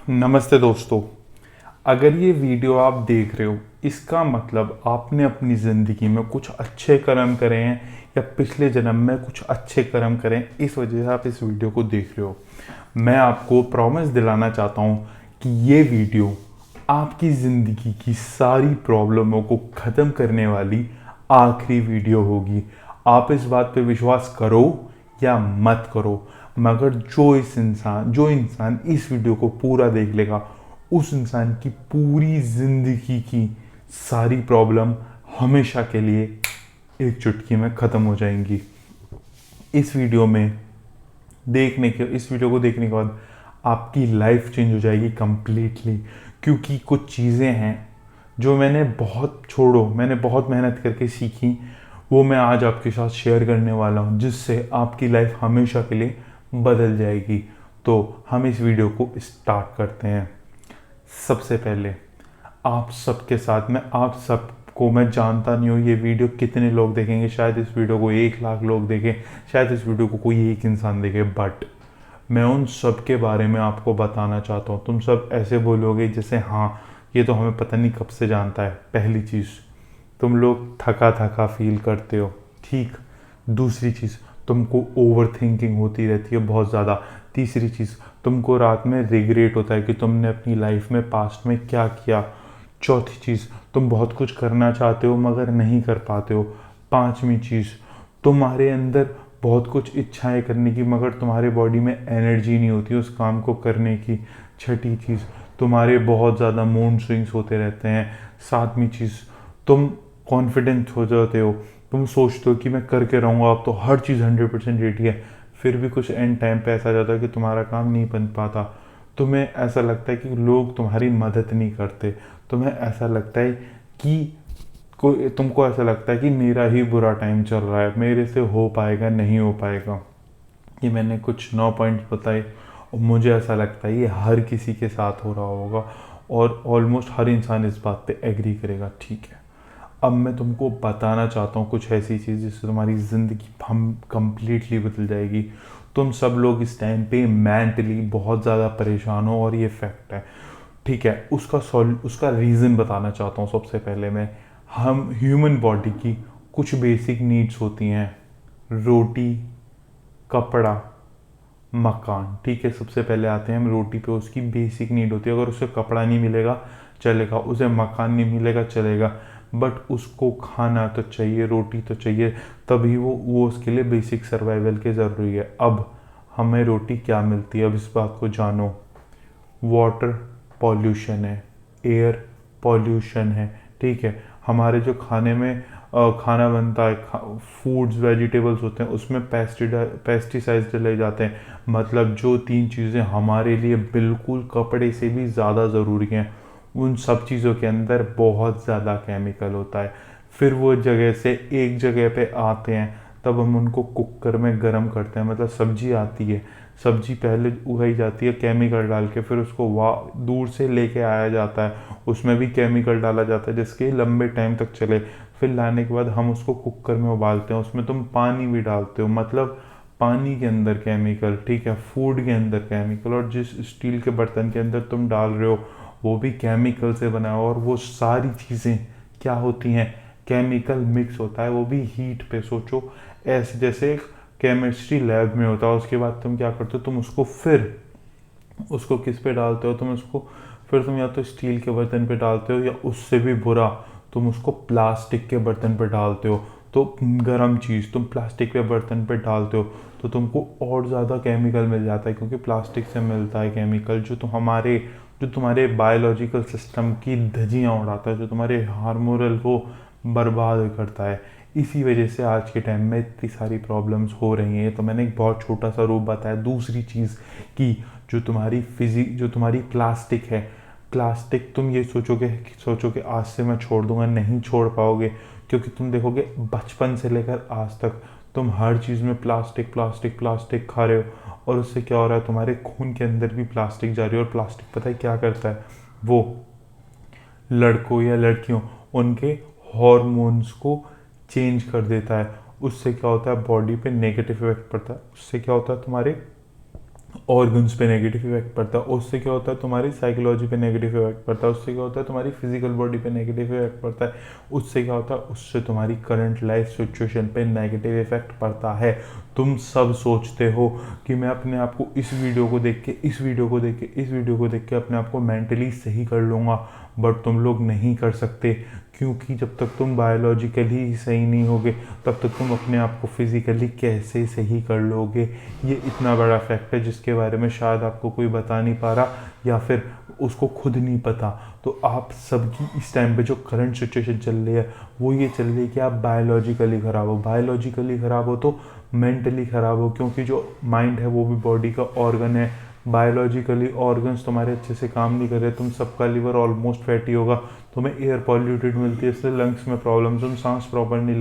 नमस्ते दोस्तों। अगर ये वीडियो आप देख रहे हो, इसका मतलब आपने अपनी ज़िंदगी में कुछ अच्छे कर्म करे हैं या पिछले जन्म में कुछ अच्छे कर्म करें, इस वजह से आप इस वीडियो को देख रहे हो। मैं आपको प्रॉमिस दिलाना चाहता हूँ कि ये वीडियो आपकी ज़िंदगी की सारी प्रॉब्लमों को ख़त्म करने वाली आखिरी वीडियो होगी। आप इस बात पे विश्वास करो या मत करो, मगर जो इंसान इस वीडियो को पूरा देख लेगा, उस इंसान की पूरी जिंदगी की सारी प्रॉब्लम हमेशा के लिए एक चुटकी में ख़त्म हो जाएंगी। इस वीडियो को देखने के बाद आपकी लाइफ चेंज हो जाएगी कम्प्लीटली। क्योंकि कुछ चीज़ें हैं जो मैंने बहुत मेहनत करके सीखी, वो मैं आज आपके साथ शेयर करने वाला हूँ, जिससे आपकी लाइफ हमेशा के लिए बदल जाएगी। तो हम इस वीडियो को स्टार्ट करते हैं। सबसे पहले आप सबको मैं जानता नहीं हूँ ये वीडियो कितने लोग देखेंगे। शायद इस वीडियो को 1 लाख लोग देखें, शायद इस वीडियो को कोई एक इंसान देखे, बट मैं उन सब के बारे में आपको बताना चाहता हूँ। तुम सब ऐसे बोलोगे जैसे हाँ, ये तो हमें पता नहीं कब से जानता है। पहली चीज़, तुम लोग थका थका फील करते हो, ठीक। दूसरी चीज़, तुमको ओवर थिंकिंग होती रहती है बहुत ज़्यादा। तीसरी चीज़, तुमको रात में रिग्रेट होता है कि तुमने अपनी लाइफ में पास्ट में क्या किया। चौथी चीज़, तुम बहुत कुछ करना चाहते हो मगर नहीं कर पाते हो। पांचवी चीज़, तुम्हारे अंदर बहुत कुछ इच्छाएं करने की, मगर तुम्हारे बॉडी में एनर्जी नहीं होती उस काम को करने की। छठी चीज़, तुम्हारे बहुत ज़्यादा मूड स्विंग्स होते रहते हैं। सातवीं चीज़, तुम कॉन्फिडेंट हो जाते हो, तुम सोचते हो कि मैं करके रहूँगा, अब तो हर चीज़ 100% रेडी है, फिर भी कुछ एंड टाइम पे ऐसा जाता है कि तुम्हारा काम नहीं बन पाता। तुम्हें ऐसा लगता है कि लोग तुम्हारी मदद नहीं करते। तुम्हें ऐसा लगता है कि तुमको ऐसा लगता है कि मेरा ही बुरा टाइम चल रहा है, मेरे से हो पाएगा नहीं हो पाएगा। ये मैंने कुछ 9 पॉइंट्स बताए और मुझे ऐसा लगता है ये हर किसी के साथ हो रहा होगा और ऑलमोस्ट हर इंसान इस बात पे एग्री करेगा, ठीक है। अब मैं तुमको बताना चाहता हूँ कुछ ऐसी चीज़ जिससे तुम्हारी ज़िंदगी हम कंप्लीटली बदल जाएगी। तुम सब लोग इस टाइम पे मेंटली बहुत ज़्यादा परेशान हो और ये फैक्ट है, ठीक है। उसका रीज़न बताना चाहता हूँ। सबसे पहले मैं हम ह्यूमन बॉडी की कुछ बेसिक नीड्स होती हैं, रोटी, कपड़ा, मकान, ठीक है। सबसे पहले आते हैं हम रोटी पे। उसकी बेसिक नीड होती है। अगर उसे कपड़ा नहीं मिलेगा चलेगा, उसे मकान नहीं मिलेगा चलेगा, बट उसको खाना तो चाहिए, रोटी तो चाहिए, तभी वो उसके लिए बेसिक सर्वाइवल के ज़रूरी है। अब हमें रोटी क्या मिलती है, अब इस बात को जानो। वाटर पॉल्यूशन है, एयर पॉल्यूशन है, ठीक है। हमारे जो खाने में खाना बनता है, फूड्स वेजिटेबल्स होते हैं, उसमें पेस्टिसाइड्स डले जाते हैं। मतलब जो 3 चीज़ें हमारे लिए बिल्कुल कपड़े से भी ज़्यादा ज़रूरी हैं, उन सब चीज़ों के अंदर बहुत ज़्यादा केमिकल होता है। फिर वो जगह से एक जगह पे आते हैं, तब हम उनको कुकर में गर्म करते हैं। मतलब सब्जी आती है, सब्जी पहले उगाई जाती है केमिकल डाल के, फिर उसको दूर से लेके आया जाता है, उसमें भी केमिकल डाला जाता है जिसके लंबे टाइम तक चले। फिर लाने के बाद हम उसको कुकर में उबालते हैं, उसमें तुम पानी भी डालते हो, मतलब पानी के अंदर केमिकल, ठीक है, फूड के अंदर केमिकल, और जिस स्टील के बर्तन के अंदर तुम डाल रहे हो वो भी केमिकल से बना हो। और वो सारी चीज़ें क्या होती हैं, केमिकल मिक्स होता है, वो भी हीट पे। सोचो ऐसे जैसे केमिस्ट्री लैब में होता है। उसके बाद तुम क्या करते हो, तुम उसको किस पे डालते हो, फिर तुम या तो स्टील के बर्तन पे डालते हो, या उससे भी बुरा तुम उसको प्लास्टिक के बर्तन पे डालते हो। तो गर्म चीज़ तुम प्लास्टिक के बर्तन पे डालते हो तो तुमको और ज़्यादा केमिकल मिल जाता है, क्योंकि प्लास्टिक से मिलता है केमिकल जो तुम्हारे बायोलॉजिकल सिस्टम की धज्जियाँ उड़ाता है, जो तुम्हारे हार्मोनल को बर्बाद करता है। इसी वजह से आज के टाइम में इतनी सारी प्रॉब्लम्स हो रही हैं। तो मैंने एक बहुत छोटा सा रूप बताया। दूसरी चीज़ कि जो तुम्हारी प्लास्टिक है, प्लास्टिक तुम ये सोचोगे आज से मैं छोड़ दूंगा, नहीं छोड़ पाओगे। क्योंकि तुम देखोगे बचपन से लेकर आज तक तुम हर चीज़ में प्लास्टिक प्लास्टिक प्लास्टिक खा रहे हो, और उससे क्या हो रहा है, तुम्हारे खून के अंदर भी प्लास्टिक जा रही है। और प्लास्टिक पता है क्या करता है, वो लड़कों या लड़कियों उनके हॉर्मोन्स को चेंज कर देता है। उससे क्या होता है, बॉडी पे नेगेटिव इफेक्ट पड़ता है। उससे क्या होता है, तुम्हारे ऑर्गन्स पे नेगेटिव इफेक्ट पड़ता है, उससे क्या होता है तुम्हारी साइकोलॉजी पे नेगेटिव इफेक्ट पड़ता है, उससे क्या होता है तुम्हारी फिजिकल बॉडी पे नेगेटिव इफेक्ट पड़ता है, उससे क्या होता है उससे तुम्हारी करंट लाइफ सिचुएशन पे नेगेटिव इफेक्ट पड़ता है। तुम सब सोचते हो कि मैं अपने आप को इस वीडियो को देख के अपने आप को मेंटली सही कर लूँगा, बट तुम लोग नहीं कर सकते, क्योंकि जब तक तुम बायोलॉजिकली सही नहीं होगे तब तक तुम अपने आप को फिजिकली कैसे सही कर लोगे। ये इतना बड़ा फैक्ट है जिसके बारे में शायद आपको कोई बता नहीं पा रहा या फिर उसको खुद नहीं पता। तो आप सबकी इस टाइम पे जो करंट सिचुएशन चल रही है वो ये चल रही है कि आप बायोलॉजिकली ख़राब हो, बायोलॉजिकली ख़राब हो तो मेंटली ख़राब हो, क्योंकि जो माइंड है वो भी बॉडी का ऑर्गन है। बायोलॉजिकली ऑर्गन्स तुम्हारे अच्छे से काम नहीं कर रहे, तुम सबका लिवर ऑलमोस्ट फैटी होगा, तुम्हें एयर पॉल्यूटेड मिलती है, इसलिए लंग्स में प्रॉब्लम, तुम सांस प्रॉपर नहीं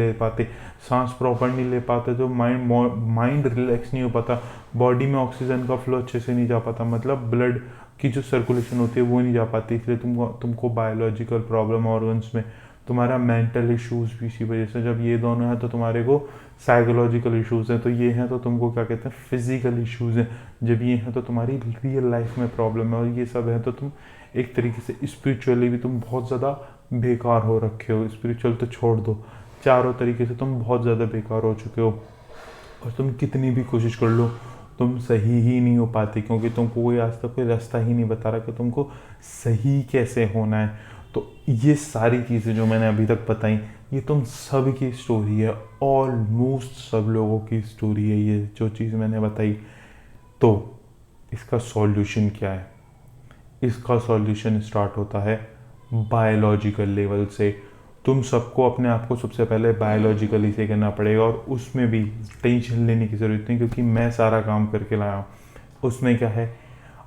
ले पाते तो माइंड रिलैक्स नहीं हो पाता, बॉडी में ऑक्सीजन का फ्लो अच्छे से नहीं जा पाता, मतलब ब्लड की जो सर्कुलेशन होती है वो नहीं जा पाती, इसलिए तुमको बायोलॉजिकल प्रॉब्लम ऑर्गन्स में, तुम्हारा मेंटल इश्यूज भी इसी वजह से। जब ये दोनों हैं तो तुम्हारे को साइकोलॉजिकल इश्यूज हैं, तो ये हैं तो तुमको क्या कहते हैं फिजिकल इश्यूज हैं, जब ये हैं तो तुम्हारी रियल लाइफ में प्रॉब्लम है, और ये सब है तो तुम एक तरीके से स्पिरिचुअली भी तुम बहुत ज़्यादा बेकार हो रखे हो। स्पिरिचुअल तो छोड़ दो, चारों तरीके से तुम बहुत ज़्यादा बेकार हो चुके हो, और तुम कितनी भी कोशिश कर लो तुम सही ही नहीं हो पाते, क्योंकि तुमको कोई आज तक कोई रास्ता ही नहीं बता रहा कि तुमको सही कैसे होना है। तो ये सारी चीज़ें जो मैंने अभी तक बताई ये तुम सब की स्टोरी है, ऑलमोस्ट सब लोगों की स्टोरी है ये जो चीज़ मैंने बताई। तो इसका सॉल्यूशन क्या है? इसका सॉल्यूशन स्टार्ट होता है बायोलॉजिकल लेवल से। तुम सबको अपने आप को सबसे पहले बायोलॉजिकली से करना पड़ेगा, और उसमें भी टेंशन लेने की ज़रूरत नहीं, क्योंकि मैं सारा काम करके लाया हूँ। उसमें क्या है,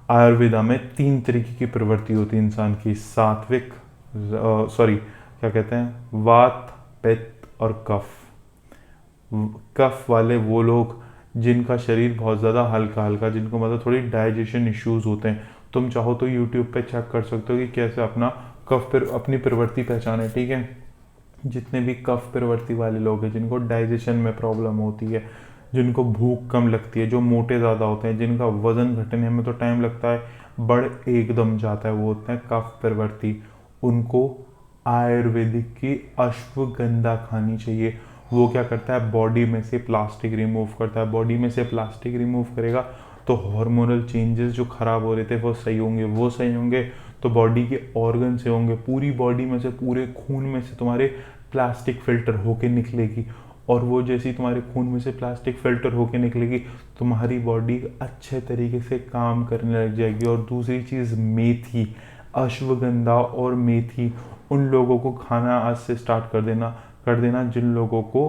आयुर्वेदा में 3 तरीके की प्रवृत्ति होती है इंसान की, सात्विक क्या कहते हैं, वात, पित्त और कफ। कफ वाले वो लोग जिनका शरीर बहुत ज़्यादा हल्का हल्का, जिनको मतलब थोड़ी डाइजेशन इश्यूज होते हैं, तुम चाहो तो यूट्यूब पे चेक कर सकते हो कि कैसे अपना कफ पर अपनी प्रवृत्ति पहचाने, ठीक है। जितने भी कफ प्रवृत्ति वाले लोग हैं, जिनको डाइजेशन में प्रॉब्लम होती है, जिनको भूख कम लगती है, जो मोटे ज़्यादा होते हैं, जिनका वजन घटने में तो टाइम लगता है, बढ़ एकदम जाता है, वो होते हैं कफ प्रवृत्ति। उनको आयुर्वेदिक की अश्वगंधा खानी चाहिए। वो क्या करता है, बॉडी में से प्लास्टिक रिमूव करता है। बॉडी में से प्लास्टिक रिमूव करेगा तो हार्मोनल चेंजेस जो खराब हो रहे थे वो सही होंगे, तो बॉडी के ऑर्गन से होंगे, पूरी बॉडी में से, पूरे खून में से तुम्हारे प्लास्टिक फिल्टर होके निकलेगी, और वो जैसी तुम्हारे खून में से प्लास्टिक फिल्टर होके निकलेगी तुम्हारी बॉडी अच्छे तरीके से काम करने लग जाएगी। और दूसरी चीज़ मेथी, अश्वगंधा और मेथी, उन लोगों को खाना आज से स्टार्ट कर देना जिन लोगों को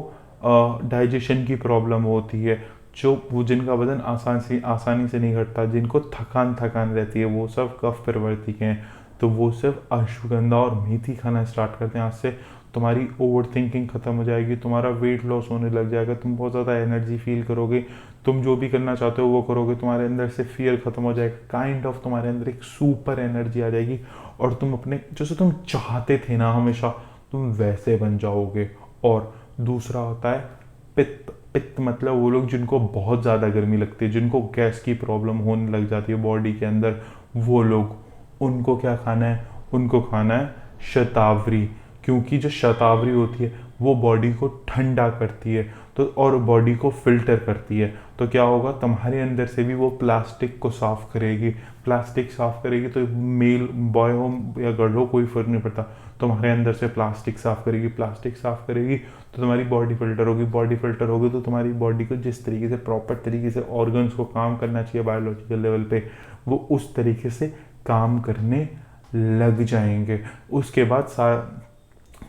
डाइजेशन की प्रॉब्लम होती है, जिनका वजन आसानी से नहीं घटता, जिनको थकान रहती है, वो सब कफ प्रवृत्ति के हैं, तो वो सिर्फ अश्वगंधा और मेथी खाना स्टार्ट करते हैं आज से। तुम्हारी ओवर थिंकिंग खत्म हो जाएगी, तुम्हारा वेट लॉस होने लग जाएगा, तुम बहुत ज़्यादा एनर्जी फील करोगे, तुम जो भी करना चाहते हो वो करोगे, तुम्हारे अंदर से फियर खत्म हो जाएगा, काइंड ऑफ तुम्हारे अंदर एक सुपर एनर्जी आ जाएगी, और तुम अपने जैसे तुम चाहते थे ना हमेशा, तुम वैसे बन जाओगे। और दूसरा होता है पित्त मतलब वो लोग जिनको बहुत ज़्यादा गर्मी लगती है, जिनको गैस की प्रॉब्लम होने लग जाती है बॉडी के अंदर, वो लोग, उनको क्या खाना है, उनको खाना है शतावरी, क्योंकि जो शतावरी होती है वो बॉडी को ठंडा करती है, तो और बॉडी को फिल्टर करती है, तो क्या होगा, तुम्हारे अंदर से भी वो प्लास्टिक को साफ करेगी। प्लास्टिक साफ करेगी तो मेल बॉय हो या गर्ल हो कोई फर्क नहीं पड़ता, तुम्हारे अंदर से प्लास्टिक साफ करेगी तो तुम्हारी बॉडी फिल्टर होगी तो तुम्हारी बॉडी को जिस तरीके से प्रॉपर तरीके से ऑर्गन्स को काम करना चाहिए बायोलॉजिकल लेवल पे, वो उस तरीके से काम करने लग जाएंगे, उसके बाद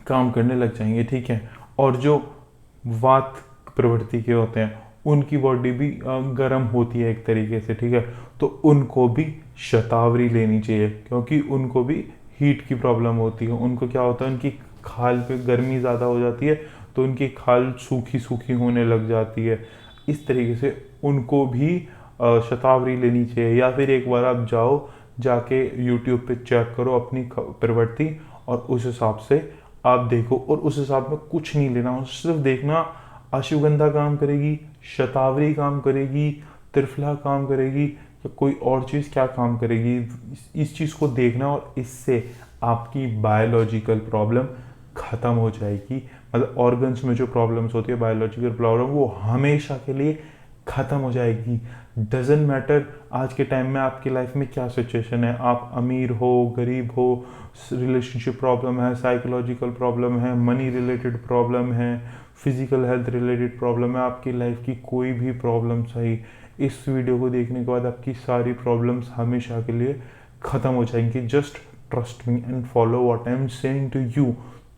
काम करने लग जाएंगे, ठीक है। और जो वात प्रवृत्ति के होते हैं उनकी बॉडी भी गर्म होती है एक तरीके से, ठीक है, तो उनको भी शतावरी लेनी चाहिए, क्योंकि उनको भी हीट की प्रॉब्लम होती है। उनको क्या होता है, उनकी खाल पे गर्मी ज़्यादा हो जाती है तो उनकी खाल सूखी होने लग जाती है, इस तरीके से उनको भी शतावरी लेनी चाहिए। या फिर एक बार आप जाके यूट्यूब पे चेक करो अपनी प्रवृत्ति, और उस हिसाब से आप देखो, और उस हिसाब में कुछ नहीं लेना, सिर्फ देखना अश्वगंधा काम करेगी, शतावरी काम करेगी, त्रिफला काम करेगी, या कोई और चीज़ क्या काम करेगी, इस चीज़ को देखना, और इससे आपकी बायोलॉजिकल प्रॉब्लम ख़त्म हो जाएगी। मतलब ऑर्गन्स में जो प्रॉब्लम्स होती है, बायोलॉजिकल प्रॉब्लम, वो हमेशा के लिए ख़त्म हो जाएगी। डजेंट मैटर आज के टाइम में आपकी लाइफ में क्या सिचुएशन है, आप अमीर हो, गरीब हो, रिलेशनशिप प्रॉब्लम है, साइकोलॉजिकल प्रॉब्लम है, मनी रिलेटेड प्रॉब्लम है, फिजिकल हेल्थ रिलेटेड प्रॉब्लम है, आपकी लाइफ की कोई भी प्रॉब्लम सही, इस वीडियो को देखने के बाद आपकी सारी प्रॉब्लम्स हमेशा के लिए ख़त्म हो जाएंगी। Just trust me and follow what I am saying to you.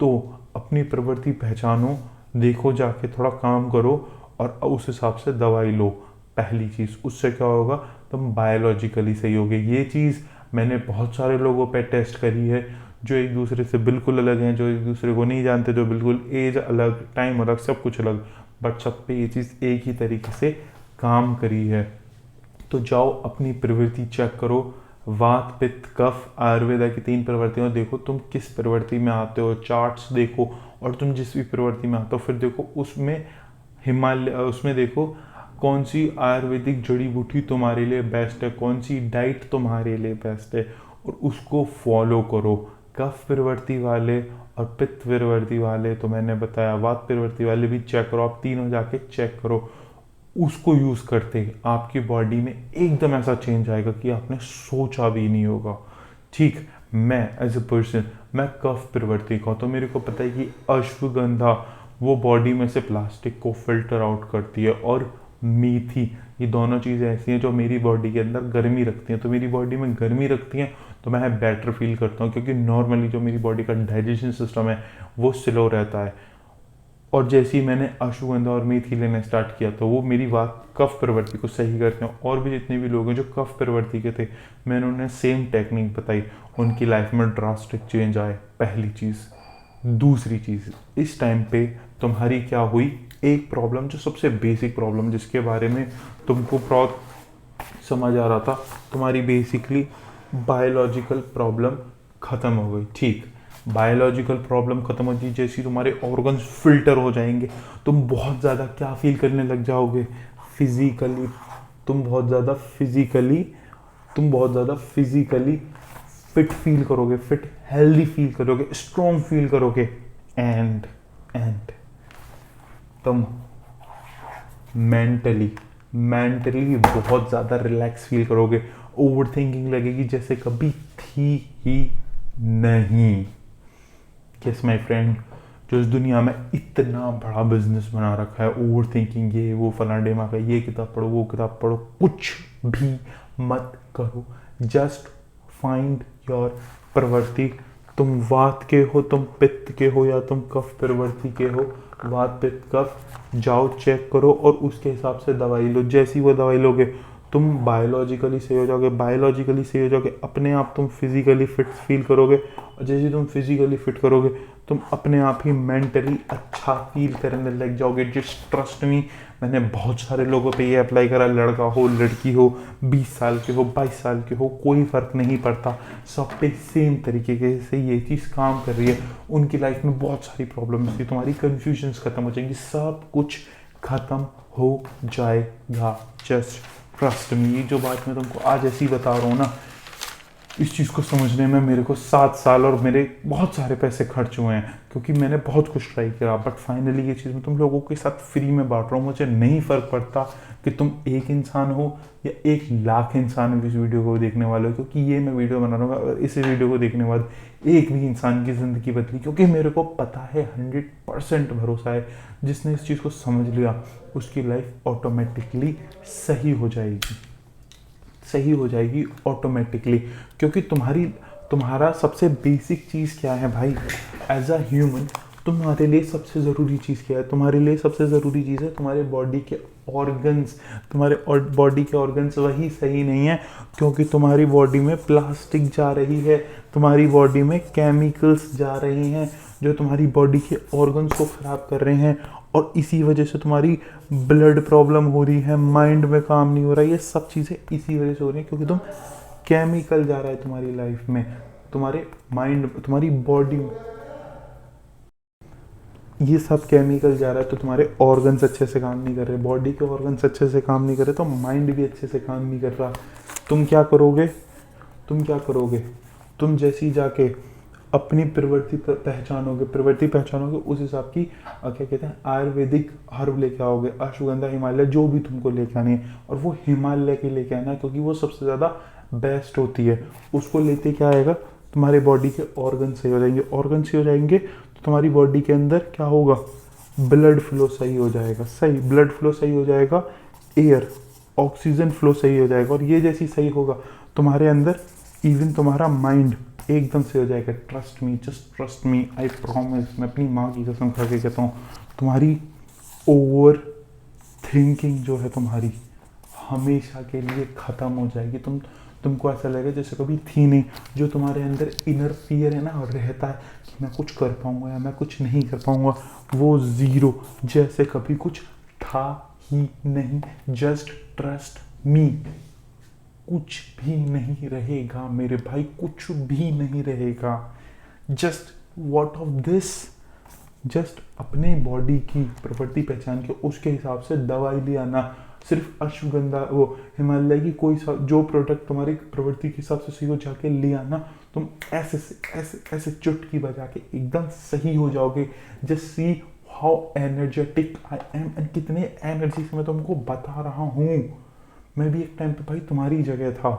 तो अपनी प्रवृत्ति पहचानो, देखो, जाके थोड़ा काम करो और उस हिसाब से दवाई लो। पहली चीज़, उससे क्या होगा, तुम बायोलॉजिकली सही होगे। ये चीज़ मैंने बहुत सारे लोगों पे टेस्ट करी है, जो एक दूसरे से बिल्कुल अलग हैं, जो एक दूसरे को नहीं जानते, जो बिल्कुल एज अलग, टाइम अलग, सब कुछ अलग, बट सब पे ये चीज़ एक ही तरीके से काम करी है। तो जाओ अपनी प्रवृत्ति चेक करो, वात पित्त कफ आयुर्वेदा की 3 प्रवृत्तियों, देखो तुम किस प्रवृत्ति में आते हो, चार्ट्स देखो, और तुम जिस भी प्रवृत्ति में आते हो फिर देखो उसमें देखो कौन सी आयुर्वेदिक जड़ी बूटी तुम्हारे लिए बेस्ट है, कौन सी डाइट तुम्हारे लिए बेस्ट है, और उसको फॉलो करो। कफ प्रवृत्ति वाले और पित्त प्रवृत्ति वाले तो मैंने बताया, वात प्रवृत्ति वाले भी चेक करो, आप तीनों जाके चेक करो। उसको यूज़ करते आपकी बॉडी में एकदम ऐसा चेंज आएगा कि आपने सोचा भी नहीं होगा। ठीक, मैं एज ए पर्सन, मैं कफ प्रवृत्ति का, तो मेरे को पता है कि अश्वगंधा वो बॉडी में से प्लास्टिक को फिल्टर आउट करती है, और मेथी, ये दोनों चीज़ें ऐसी हैं जो मेरी बॉडी के अंदर गर्मी रखती हैं। तो मेरी बॉडी में गर्मी रखती हैं तो मैं बेटर फील करता हूँ, क्योंकि नॉर्मली जो मेरी बॉडी का डाइजेशन सिस्टम है वो स्लो रहता है। और जैसे ही मैंने अश्वगंधा और मेथी लेना स्टार्ट किया तो वो मेरी बात कफ प्रवृत्ति को सही करते हैं। और भी जितने भी लोग हैं जो कफ प्रवृत्ति के थे, मैंने उन्हें सेम टेक्निक बताई, उनकी लाइफ में ड्रास्टिक चेंज आए। पहली चीज़। दूसरी चीज़, इस टाइम पे तुम्हारी क्या हुई, एक प्रॉब्लम जो सबसे बेसिक प्रॉब्लम जिसके बारे में तुमको बहुत समझ आ रहा था, तुम्हारी बेसिकली बायोलॉजिकल प्रॉब्लम ख़त्म हो गई। ठीक, बायोलॉजिकल प्रॉब्लम खत्म हो जाए, जैसे फिजिकली ऑर्गन्स फिल्टर हो जाएंगे, तुम बहुत ज़्यादा क्या फील करने लग जाओगे, फिजिकली तुम बहुत ज़्यादा फिजिकली फिट फील करोगे, फिट हेल्दी फील करोगे, स्ट्रॉन्ग फील करोगे, एंड तुम मेंटली बहुत ज़्यादा रिलैक्स फील करोगे। ओवर थिंकिंग लगेगी जैसे कभी थी ही नहीं। यस माय फ्रेंड, जो इस दुनिया में इतना बड़ा बिजनेस बना रखा है, ओवर थिंकिंग, ये वो फलाना डेमा का, ये किताब पढ़ो, वो किताब पढ़ो, कुछ भी मत करो। जस्ट फाइंड योर प्रवृत्ति। तुम वात के हो, तुम पित्त के हो, या तुम कफ प्रवृत्ति के हो, वात पित्त कफ, जाओ चेक करो और उसके हिसाब से दवाई लो। जैसी वो दवाई लोगे तुम बायोलॉजिकली सही हो जाओगे, अपने आप तुम फिजिकली फिट फील करोगे, और जैसे तुम फिजिकली फिट करोगे तुम अपने आप ही मेंटली अच्छा फील करने लग जाओगे। जस्ट ट्रस्ट मी, मैंने बहुत सारे लोगों पे ये अप्लाई करा, लड़का हो लड़की हो, 20 साल के हो 22 साल के हो, कोई फ़र्क नहीं पड़ता, सब पे सेम तरीके से ये चीज़ काम कर रही है। उनकी लाइफ में बहुत सारी प्रॉब्लम्स थी, तुम्हारी कन्फ्यूजन्स खत्म हो जाएंगी, सब कुछ खत्म हो जाएगा। जस्ट ट्रस्ट मी। ये जो बात मैं तुमको आज ऐसी बता रहा हूँ ना, इस चीज़ को समझने में मेरे को 7 साल और मेरे बहुत सारे पैसे खर्च हुए हैं, क्योंकि मैंने बहुत कुछ ट्राई किया, बट फाइनली ये चीज़ मैं तुम लोगों के साथ फ्री में बांट रहा हूँ। मुझे नहीं फ़र्क पड़ता कि तुम एक इंसान हो या 1 लाख इंसान इस वीडियो को देखने वाले हो, क्योंकि ये मैं वीडियो बना रहा हूँ, अगर इस वीडियो को देखने के बाद एक भी इंसान की ज़िंदगी बदली, क्योंकि मेरे को पता है, 100% भरोसा है, जिसने इस चीज़ को समझ लिया उसकी लाइफ ऑटोमेटिकली सही हो जाएगी ऑटोमेटिकली। क्योंकि तुम्हारा सबसे बेसिक चीज़ क्या है भाई, एज अ ह्यूमन तुम्हारे लिए सबसे ज़रूरी चीज़ क्या है? तुम्हारे लिए सबसे ज़रूरी चीज़ है तुम्हारे बॉडी के ऑर्गन्स। तुम्हारे बॉडी के ऑर्गन्स वही सही नहीं है, क्योंकि तुम्हारी बॉडी में प्लास्टिक जा रही है, तुम्हारी बॉडी में केमिकल्स जा रही हैं जो तुम्हारी बॉडी के ऑर्गन्स को ख़राब कर रहे हैं, और इसी वजह से तुम्हारी ब्लड प्रॉब्लम हो रही है, माइंड में काम नहीं हो रहा है। ये सब चीज़ें इसी वजह से हो रही हैं, क्योंकि केमिकल जा रहा है तुम्हारी लाइफ में, तुम्हारे माइंड, तुम्हारी बॉडी में ये सब केमिकल जा रहा है, तो तुम्हारे ऑर्गन्स अच्छे से काम नहीं कर रहे, बॉडी के ऑर्गन्स अच्छे से काम नहीं कर रहे, तो माइंड भी अच्छे से काम नहीं कर रहा। तुम क्या करोगे, तुम क्या करोगे, तुम जैसी जाके अपनी प्रवृत्ति पहचानोगे उस हिसाब की क्या कहते हैं आयुर्वेदिक हर्ब लेके आओगे, अश्वगंधा हिमालय जो भी तुमको लेके आनी है, और वो हिमालय की लेके आना क्योंकि वो सबसे ज़्यादा बेस्ट होती है। उसको लेते क्या आएगा, तुम्हारे बॉडी के ऑर्गन सही हो जाएंगे, ऑर्गन सही हो जाएंगे तो तुम्हारी बॉडी के अंदर क्या होगा, ब्लड फ्लो सही हो जाएगा, सही ब्लड फ्लो सही हो जाएगा, एयर ऑक्सीजन फ्लो सही हो जाएगा, और ये जैसी सही होगा तुम्हारे अंदर इवन तुम्हारा माइंड एकदम से हो जाएगा। Trust me, just trust me, I promise, मैं अपनी माँ की कसम खा के कहता हूँ, तुम्हारी ओवर थिंकिंग जो है तुम्हारी हमेशा के लिए ख़त्म हो जाएगी। तुमको ऐसा लगेगा जैसे कभी थी नहीं। जो तुम्हारे अंदर इनर फियर है ना और रहता है कि मैं कुछ कर पाऊंगा या मैं कुछ नहीं कर पाऊंगा, वो ज़ीरो, जैसे कभी कुछ था ही नहीं। जस्ट ट्रस्ट मी, कुछ भी नहीं रहेगा मेरे भाई, कुछ भी नहीं रहेगा। Just what of this, just अपने बॉडी की प्रवृत्ति पहचान के उसके हिसाब से दवाई ले आना। सिर्फ अश्वगंधा वो हिमालय की कोई जो प्रोडक्ट तुम्हारी प्रवृत्ति के हिसाब से सही हो जाके ले आना, तुम ऐसे ऐसे ऐसे चुटकी बजा के एकदम सही हो जाओगे। Just see how energetic I am, and कितने एनर्जी से मैं तुमको बता रहा हूँ। मैं भी एक टाइम पे भाई तुम्हारी जगह था,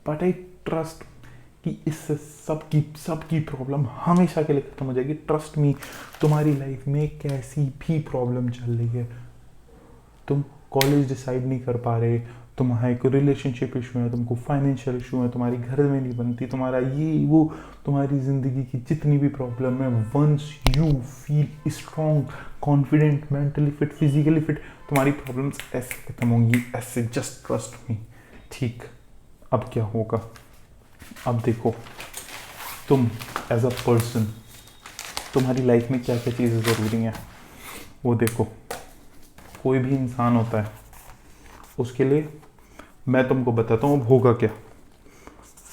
बट आई ट्रस्ट कि इससे सबकी प्रॉब्लम हमेशा के लिए खत्म हो जाएगी। ट्रस्ट मी, तुम्हारी लाइफ में कैसी भी प्रॉब्लम चल रही है, तुम कॉलेज डिसाइड नहीं कर पा रहे, तुम्हारे को रिलेशनशिप इशू है, तुमको फाइनेंशियल इशू है, तुम्हारी घर में नहीं बनती, तुम्हारा ये वो, तुम्हारी ज़िंदगी की जितनी भी प्रॉब्लम है, once you feel strong, confident, mentally fit, physically fit, तुम्हारी प्रॉब्लम्स ऐसे खत्म होंगी, ऐसे। Just trust me. ठीक, अब क्या होगा, अब देखो तुम एज अ पर्सन, तुम्हारी लाइफ में क्या क्या चीज़ें ज़रूरी हैं वो देखो। कोई भी इंसान होता है, उसके लिए मैं तुमको बताता हूँ अब होगा क्या।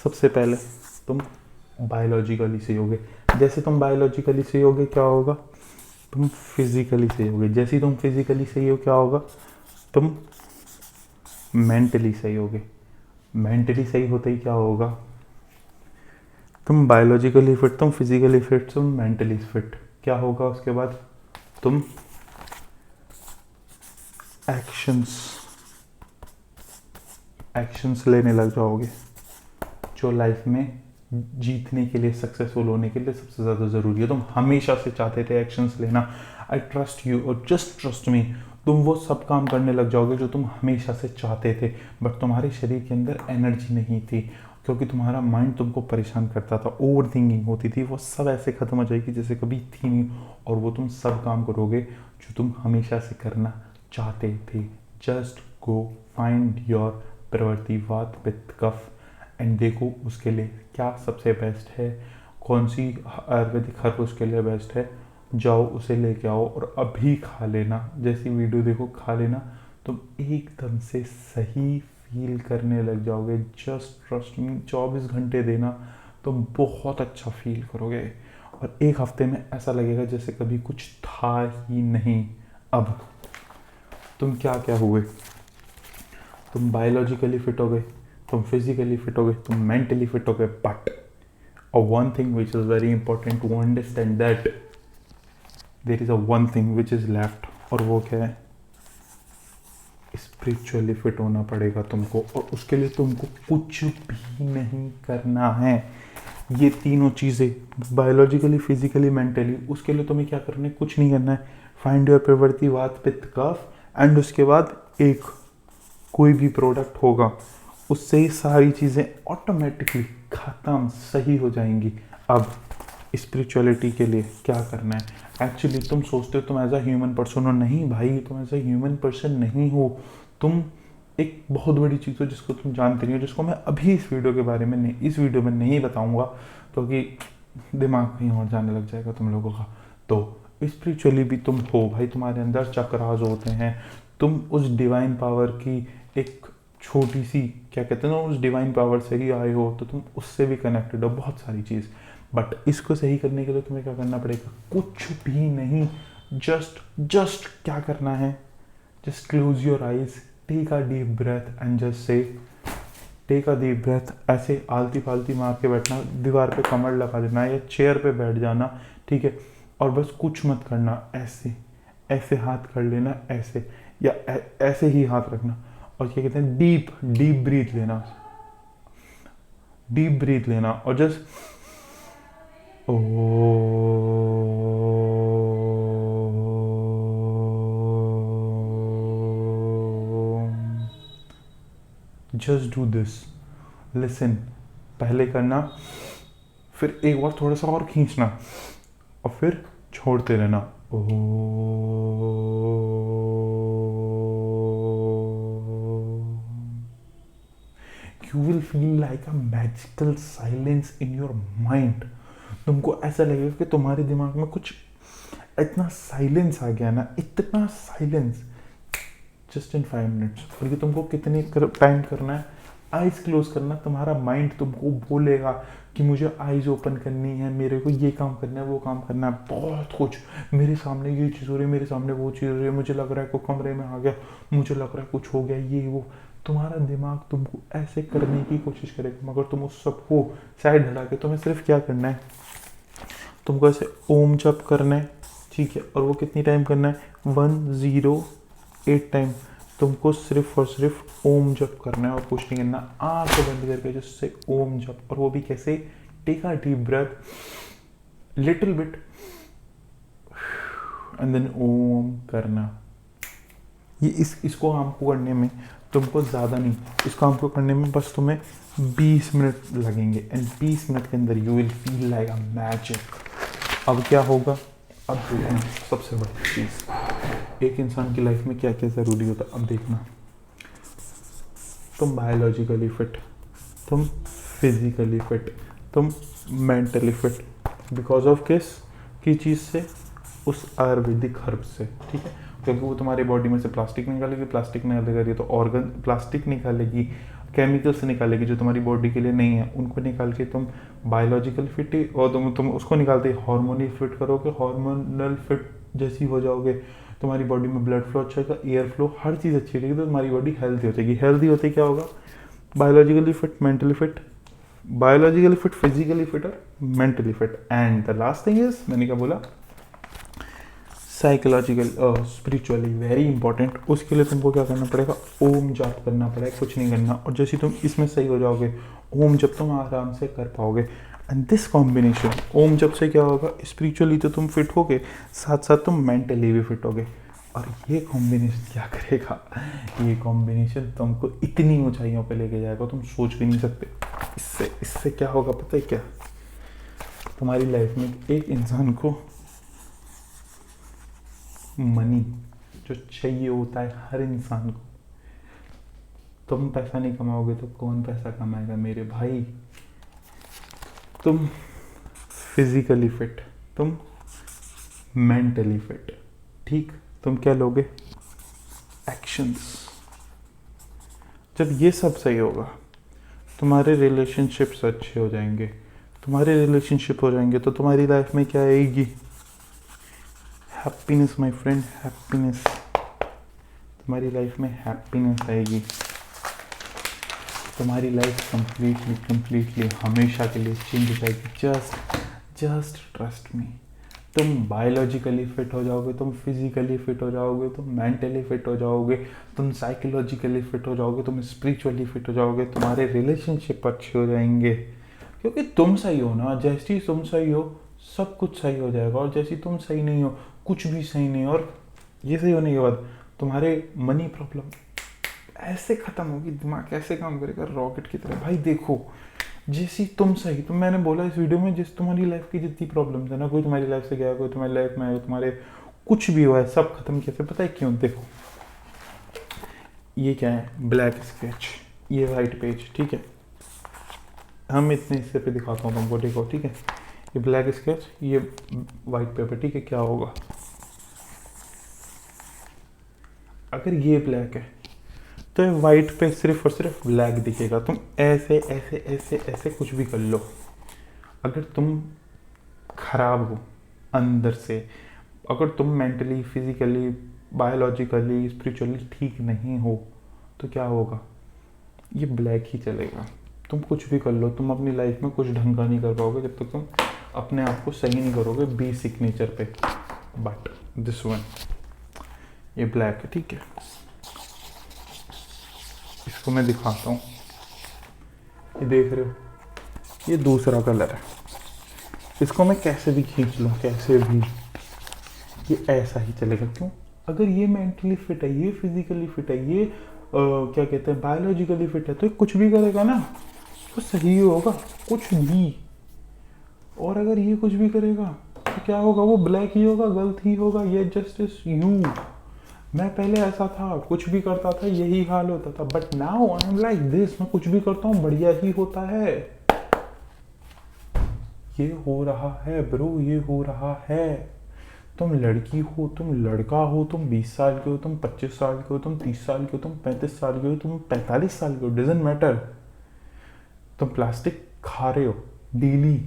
सबसे पहले तुम बायोलॉजिकली सही होगे। जैसे तुम बायोलॉजिकली सही होगे क्या होगा, तुम फिजिकली सही होगे। जैसे तुम फिजिकली सही हो क्या होगा, तुम मेंटली सही होगे। मेंटली सही होते ही क्या होगा, तुम बायोलॉजिकली फिट, तुम फिजिकली फिट, तुम मेंटली फिट। क्या होगा उसके बाद, तुम एक्शंस लेने लग जाओगे, जो लाइफ में जीतने के लिए, सक्सेसफुल होने के लिए सबसे ज़्यादा ज़रूरी है। तुम हमेशा से चाहते थे एक्शंस लेना, आई ट्रस्ट यू और जस्ट ट्रस्ट मी, तुम वो सब काम करने लग जाओगे जो तुम हमेशा से चाहते थे, बट तुम्हारे शरीर के अंदर एनर्जी नहीं थी क्योंकि तुम्हारा माइंड तुमको परेशान करता था, ओवर थिंकिंग होती थी। वो सब ऐसे ख़त्म हो जाएगी जैसे कभी थी नहीं, और वो तुम सब काम करोगे जो तुम हमेशा से करना चाहते थे। जस्ट गो फाइंड योर प्रवृत्ति, वात, पित्त, कफ, एंड देखो उसके लिए क्या सबसे बेस्ट है, कौन सी आयुर्वेदिक हर्ब उसके लिए बेस्ट है, जाओ उसे लेके आओ और अभी खा लेना। जैसी वीडियो देखो खा लेना, तुम एकदम से सही फील करने लग जाओगे। जस्ट ट्रस्ट मी, 24 घंटे देना, तुम बहुत अच्छा फील करोगे और एक हफ्ते में ऐसा लगेगा जैसे कभी कुछ था ही नहीं। अब तुम क्या क्या हुए, तुम बायोलॉजिकली फिट हो गए, तुम फिजिकली फिट हो गए, तुम मेंटली फिट हो गए, but one thing which is very important to understand that there is one thing which is left, और वो क्या है, स्पिरिचुअली फिट होना पड़ेगा तुमको, और उसके लिए तुमको कुछ भी नहीं करना है। ये तीनों चीज़ें बायोलॉजिकली, फिजिकली, मेंटली, उसके लिए तुम्हें क्या करना है, कुछ नहीं करना है। फाइंड योर प्रवृत्ति, वात, पित्त, कफ, एंड उसके बाद एक कोई भी प्रोडक्ट होगा, उससे ही सारी चीज़ें ऑटोमेटिकली ख़त्म सही हो जाएंगी। अब स्पिरिचुअलिटी के लिए क्या करना है, एक्चुअली तुम सोचते हो तुम एज अ ह्यूमन पर्सन हो, नहीं भाई, तुम एज अ ह्यूमन पर्सन नहीं हो, तुम एक बहुत बड़ी चीज़ हो जिसको तुम जानते नहीं हो, जिसको मैं अभी इस वीडियो के बारे में नहीं, इस वीडियो में नहीं बताऊंगा क्योंकि दिमाग कहीं और जाने लग जाएगा तुम लोगों का। तो स्पिरिचुअली भी तुम हो भाई, तुम्हारे अंदर चक्रास होते हैं, तुम उस डिवाइन पावर की एक छोटी सी क्या कहते हैं ना, उस डिवाइन पावर से ही आए हो, तो तुम उससे भी कनेक्टेड हो बहुत सारी चीज़। बट इसको सही करने के लिए तुम्हें क्या करना पड़ेगा, कुछ भी नहीं। जस्ट क्या करना है, just close your eyes, take a deep breath and just say take a deep breath, ऐसे आलती फालती मार के बैठना, दीवार पे कमर लगा देना या चेयर पे बैठ जाना, ठीक है, और बस कुछ मत करना, ऐसे ऐसे हाथ कर लेना, ऐसे या ऐसे ही हाथ रखना, और क्या कहते हैं, डीप डीप ब्रीथ लेना, डीप ब्रीथ लेना, और just oh, just do this, listen, पहले करना, फिर एक बार थोड़ा सा और खींचना, और फिर छोड़ते रहना। Oh, you will feel like a magical silence in your mind. तुमको ऐसा लगेगा कि तुम्हारे दिमाग में कुछ इतना साइलेंस आ गया ना, इतना साइलेंस, जस्ट इन 5 मिनट्स। और ये तुमको कितने टाइम करना है, आइज क्लोज करना, तुम्हारा माइंड तुमको बोलेगा कि मुझे आइज ओपन करनी है, मेरे को ये काम करना है, वो काम करना है, बहुत कुछ, मेरे सामने ये चीज़ हो रही है, मेरे सामने वो चीज़ हो रही है, मुझे लग रहा है कोई कमरे में आ गया, मुझे लग रहा है कुछ हो गया, ये वो। तुम्हारा दिमाग तुमको ऐसे करने की कोशिश करेगा, मगर तुम उस सबको साइड हटा के तुम्हें सिर्फ क्या करना है, तुमको ऐसे ओम जप करना है, ठीक है, और वो कितनी टाइम करना है, 108 टाइम तुमको सिर्फ और सिर्फ ओम जप करना है, और कुछ नहीं करना, आंख बंद करके जिससे ओम जप। और वो भी कैसे, take a deep breath, little bit, and then Om करना। ये इसको हमको करने में तुमको ज़्यादा नहीं, इसको हमको करने में बस तुम्हें 20 मिनट लगेंगे, एंड 20 मिनट के अंदर you will feel like a magic. अब क्या होगा, अब देखना सबसे बड़ी चीज़, एक इंसान की लाइफ में क्या क्या ज़रूरी होता है। अब देखना, तुम बायोलॉजिकली फिट, तुम फिजिकली फिट, तुम मेंटली फिट, बिकॉज ऑफ की चीज़ से, उस आयुर्वेदिक हर्ब से, ठीक है, क्योंकि वो तुम्हारी बॉडी में से प्लास्टिक निकालेगी, प्लास्टिक निकालेगी तो ऑर्गन, प्लास्टिक निकालेगी, केमिकल्स निकालेगी जो तुम्हारी बॉडी के लिए नहीं है, उनको निकाल के तुम बायोलॉजिकल फिट ही, और तुम उसको निकालते ही हार्मोनल फिट करोगे, हार्मोनल फिट जैसी हो जाओगे, तुम्हारी बॉडी में ब्लड फ्लो अच्छा होगा, एयर फ्लो, हर चीज़ अच्छी रहेगी, तो तुम्हारी बॉडी हेल्थी हो जाएगी। हेल्थी होते क्या होगा, biologically fit, mentally fit, biologically fit, physically fit और mentally fit, and the last thing is, मैंने क्या बोला, साइकोलॉजिकल स्पिरिचुअली वेरी इंपॉर्टेंट। उसके लिए तुमको क्या करना पड़ेगा, ओम जाप करना पड़ेगा, कुछ नहीं करना, और जैसे तुम इसमें सही हो जाओगे, ओम जब तुम आराम से कर पाओगे, एंड दिस कॉम्बिनेशन, ओम जब से क्या होगा, स्पिरिचुअली तो तुम फिट होगे, साथ साथ तुम मेंटली भी फिट होगे। और ये कॉम्बिनेशन क्या करेगा, ये कॉम्बिनेशन तुमको इतनी ऊंचाइयों पे लेके जाएगा तुम सोच भी नहीं सकते। इससे इससे क्या होगा पता है क्या, तुम्हारी लाइफ में एक इंसान को मनी जो चाहिए होता है हर इंसान को, तुम पैसा नहीं कमाओगे तो कौन पैसा कमाएगा मेरे भाई। तुम फिजिकली फिट, तुम मेंटली फिट, ठीक, तुम क्या लोगे, एक्शंस। जब ये सब सही होगा, तुम्हारे रिलेशनशिप्स अच्छे हो जाएंगे, तुम्हारे रिलेशनशिप हो जाएंगे तो तुम्हारी लाइफ में क्या आएगी, हैप्पीनेस माय फ्रेंड, हैप्पीनेस। तुम्हारी लाइफ में हैप्पीनेस आएगी, तुम्हारी लाइफ कंप्लीटली हमेशा के लिए चेंज हो जाएगी। जस्ट ट्रस्ट मी। तुम बायोलॉजिकली फिट हो जाओगे, तुम फिजिकली फिट हो जाओगे, तुम मेंटली फिट हो जाओगे, तुम साइकोलॉजिकली फिट हो जाओगे, तुम स्पिरिचुअली फिट हो जाओगे, तुम्हारे रिलेशनशिप अच्छे हो जाएंगे, क्योंकि तुम सही हो ना। जैसी तुम सही हो सब कुछ सही हो जाएगा, और जैसी तुम सही नहीं हो कुछ भी सही नहीं। और ये सही होने के बाद तुम्हारे मनी प्रॉब्लम ऐसे खत्म होगी, दिमाग ऐसे काम करेगा रॉकेट की तरह। भाई देखो, जैसी तुम सही, तो मैंने बोला इस वीडियो में, जिस तुम्हारी लाइफ की जितनी प्रॉब्लम्स है ना, कोई तुम्हारी लाइफ से गया, कोई तुम्हारी लाइफ में आया, तुम्हारे कुछ भी हुआ है, सब खत्म कैसे पता है क्यों, देखो ये क्या है, ब्लैक स्केच, ये वाइट पेज, ठीक है, हम इतने हिस्से पे दिखाता हूँ तुमको, देखो ठीक है, ये ब्लैक स्केच, ये वाइट पेपर, ठीक है, क्या होगा अगर ये ब्लैक है तो वाइट पे सिर्फ और सिर्फ ब्लैक दिखेगा। तुम ऐसे ऐसे ऐसे ऐसे कुछ भी कर लो, अगर तुम खराब हो अंदर से, अगर तुम मेंटली, फिजिकली, बायोलॉजिकली, स्पिरिचुअली ठीक नहीं हो, तो क्या होगा, ये ब्लैक ही चलेगा। तुम कुछ भी कर लो, तुम अपनी लाइफ में कुछ ढंग का नहीं कर पाओगे जब तक तुम अपने आप को सही नहीं करोगे बी सिग्नेचर पे। बट दिस वन, ये ब्लैक है, ठीक है। इसको मैं दिखाता हूँ, ये देख रहे हो, ये दूसरा कलर है। इसको मैं कैसे भी खींच लूँ, कैसे भी, ये ऐसा ही चलेगा। क्यों? अगर ये मेंटली फिट है, ये फिजिकली फिट है, ये क्या कहते हैं बायोलॉजिकली फिट है, तो ये कुछ भी करेगा ना तो सही होगा, कुछ भी। और अगर ये कुछ भी करेगा तो क्या होगा? वो ब्लैक ही होगा, गलत ही होगा। ये जस्ट इज यू। मैं पहले ऐसा था, कुछ भी करता था यही हाल होता था, but now I am like this. मैं कुछ भी करता हूँ बढ़िया ही होता है। ये हो रहा है ब्रो, ये हो रहा है। तुम लड़की हो, तुम लड़का हो, तुम 20 साल के हो, तुम 25 साल के हो, तुम 30 साल के हो, तुम 35 साल के हो, तुम 45 साल के हो, डजंट मैटर। तुम प्लास्टिक खा रहे हो डेली,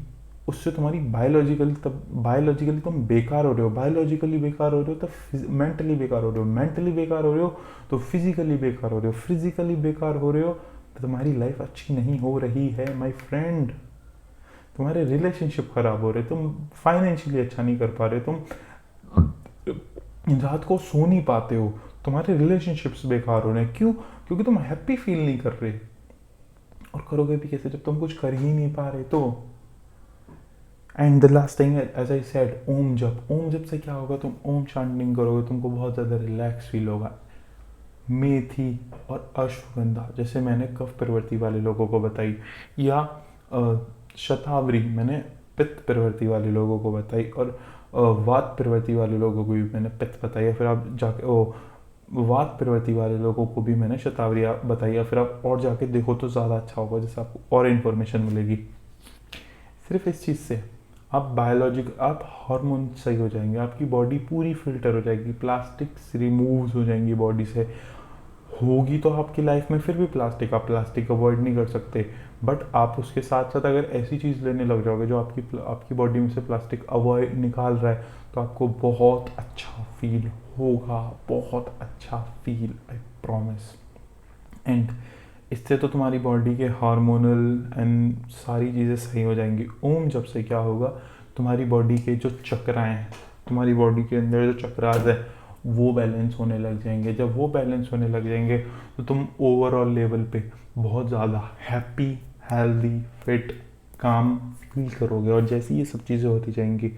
उससे तुम्हारी बायोलॉजिकली तुम बेकार हो रहे हो, बायोलॉजिकली बेकार हो रहे हो तो मेंटली बेकार हो रहे हो, मेंटली बेकार हो रहे हो तो फिजिकली बेकार हो रहे हो, फिजिकली बेकार हो रहे हो तो तुम्हारी लाइफ अच्छी नहीं हो रही है माय फ्रेंड। तुम्हारे रिलेशनशिप खराब हो रहे, तुम फाइनेंशियली अच्छा नहीं कर पा रहे, तुम रात को सो नहीं पाते हो, तुम्हारे रिलेशनशिप्स बेकार हो रहे हैं। क्यों? क्योंकि तुम हैप्पी फील नहीं कर रहे। और करोगे भी कैसे जब तुम कुछ कर ही नहीं पा रहे? तो and the last thing as I said, Om जप। ओम जप से क्या होगा? तुम ओम चैंटिंग करोगे, तुमको बहुत ज़्यादा रिलैक्स फील होगा। मेथी और अश्वगंधा, जैसे मैंने कफ प्रवृत्ति वाले लोगों को बताई, या शतावरी मैंने पित्त प्रवृत्ति वाले लोगों को बताई, और वात प्रवृत्ति वाले लोगों को भी मैंने पित्त बताई, या फिर आप जाके वात प्रवृत्ति वाले लोगों को भी मैंने शतावरी बताई, या फिर आप और जाके देखो तो ज़्यादा अच्छा होगा, जैसे आपको और इन्फॉर्मेशन मिलेगी। सिर्फ इस चीज़ से आप हार्मोन सही हो जाएंगे, आपकी बॉडी पूरी फिल्टर हो जाएगी, प्लास्टिक्स रिमूव हो जाएंगी बॉडी से। होगी तो आपकी लाइफ में फिर भी प्लास्टिक, आप प्लास्टिक अवॉइड नहीं कर सकते, बट आप उसके साथ साथ अगर ऐसी चीज़ लेने लग जाओगे जो आपकी बॉडी में से प्लास्टिक अवॉइड निकाल रहा है, तो आपको बहुत अच्छा फील होगा, बहुत अच्छा फील, आई प्रॉमिस। एंड इससे तो तुम्हारी बॉडी के हार्मोनल एंड सारी चीज़ें सही हो जाएंगी। ओम जब से क्या होगा, तुम्हारी बॉडी के जो चक्राएँ हैं, तुम्हारी बॉडी के अंदर जो चक्रास है वो बैलेंस होने लग जाएंगे। जब वो बैलेंस होने लग जाएंगे तो तुम ओवरऑल लेवल पे बहुत ज़्यादा हैप्पी, हेल्दी, फिट, काम फील करोगे। और जैसे ये सब चीज़ें होती जाएंगी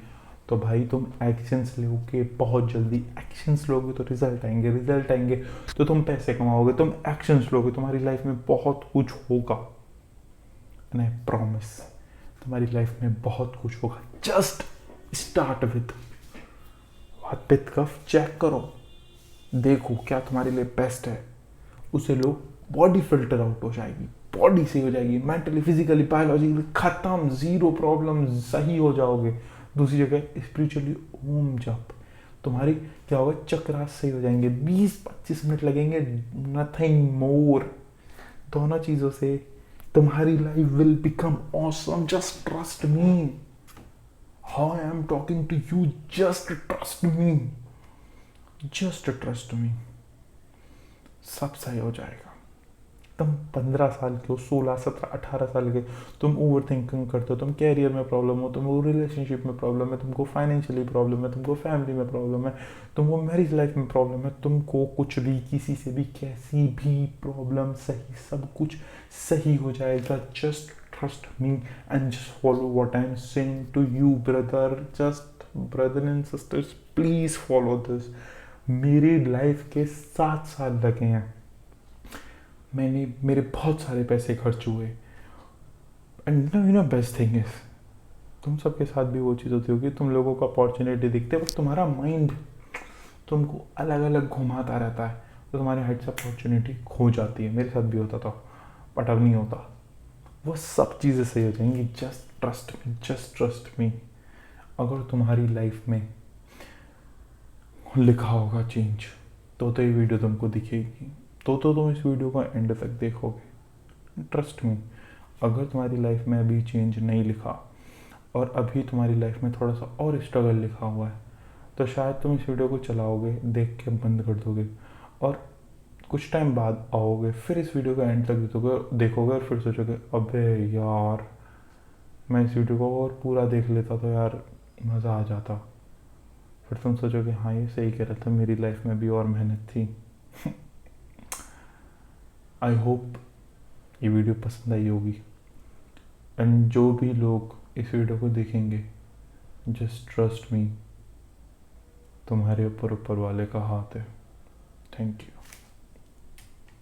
तो भाई तुम एक्शंस लोगे, बहुत जल्दी एक्शंस लोगे तो रिजल्ट आएंगे, रिजल्ट आएंगे तो तुम पैसे कमाओगे, तुम एक्शंस लोगे, तुम्हारी लाइफ में बहुत कुछ होगा। एंड आई प्रॉमिस तुम्हारी लाइफ में बहुत कुछ होगा। जस्ट स्टार्ट विथ पित्त कफ, चेक करो, देखो क्या तुम्हारे लिए बेस्ट है, उसे लो, बॉडी फिल्टर आउट हो जाएगी, बॉडी सही हो जाएगी, मेंटली, फिजिकली, बायोलॉजिकली खत्म, जीरो प्रॉब्लम, सही हो जाओगे। दूसरी जगह स्पिरिचुअली ओम जप, तुम्हारी क्या होगा, चक्रास सही हो जाएंगे, 20-25 मिनट लगेंगे, नथिंग मोर। दोनों चीज़ों से तुम्हारी life will become awesome, just trust me. How I am talking to you, just trust me, just trust me, सब सही हो जाएगा। तुम 15 साल के हो, 16, 17, 18 साल के, तुम ओवर थिंकिंग करते हो, तुम कैरियर में प्रॉब्लम हो, तुमको रिलेशनशिप में प्रॉब्लम है, तुमको फाइनेंशियली प्रॉब्लम है, तुमको फैमिली में प्रॉब्लम है, तुमको मैरिज लाइफ में प्रॉब्लम है, तुमको कुछ भी, किसी से भी, कैसी भी प्रॉब्लम, सही सब कुछ सही हो जाएगा। Just trust me and just follow what I'm saying to you, brother and sisters, please follow this। मेरी लाइफ के 7 साल लगे हैं, मेरे बहुत सारे पैसे खर्च हुए। And you know best thing is, तुम सबके साथ भी वो चीज़ होती होगी, तुम लोगों को अपॉर्चुनिटी दिखते है, बस तुम्हारा माइंड तुमको अलग अलग घुमाता रहता है, तो तुम्हारे हाइट से अपॉर्चुनिटी खो जाती है। मेरे साथ भी होता था, बट अब नहीं होता। वो सब चीज़ें सही हो जाएंगी। जस्ट ट्रस्ट मी, जस्ट ट्रस्ट मी। अगर तुम्हारी लाइफ में लिखा होगा चेंज, तो ये वीडियो तुमको दिखेगी, तो तुम इस वीडियो को एंड तक देखोगे। ट्रस्ट मी, अगर तुम्हारी लाइफ में अभी चेंज नहीं लिखा और अभी तुम्हारी लाइफ में थोड़ा सा और स्ट्रगल लिखा हुआ है, तो शायद तुम इस वीडियो को चलाओगे, देख के बंद कर दोगे और कुछ टाइम बाद आओगे, फिर इस वीडियो का एंड तक देखोगे और फिर सोचोगे अबे यार, मैं इस वीडियो को और पूरा देख लेता तो यार मज़ा आ जाता। फिर तुम सोचोगे हाँ ये सही कह रहा था, मेरी लाइफ में भी और मेहनत थी। आई होप ये वीडियो पसंद आई होगी। एंड जो भी लोग इस वीडियो को देखेंगे, जस्ट ट्रस्ट मी, तुम्हारे ऊपर ऊपर वाले का हाथ है। Thank you.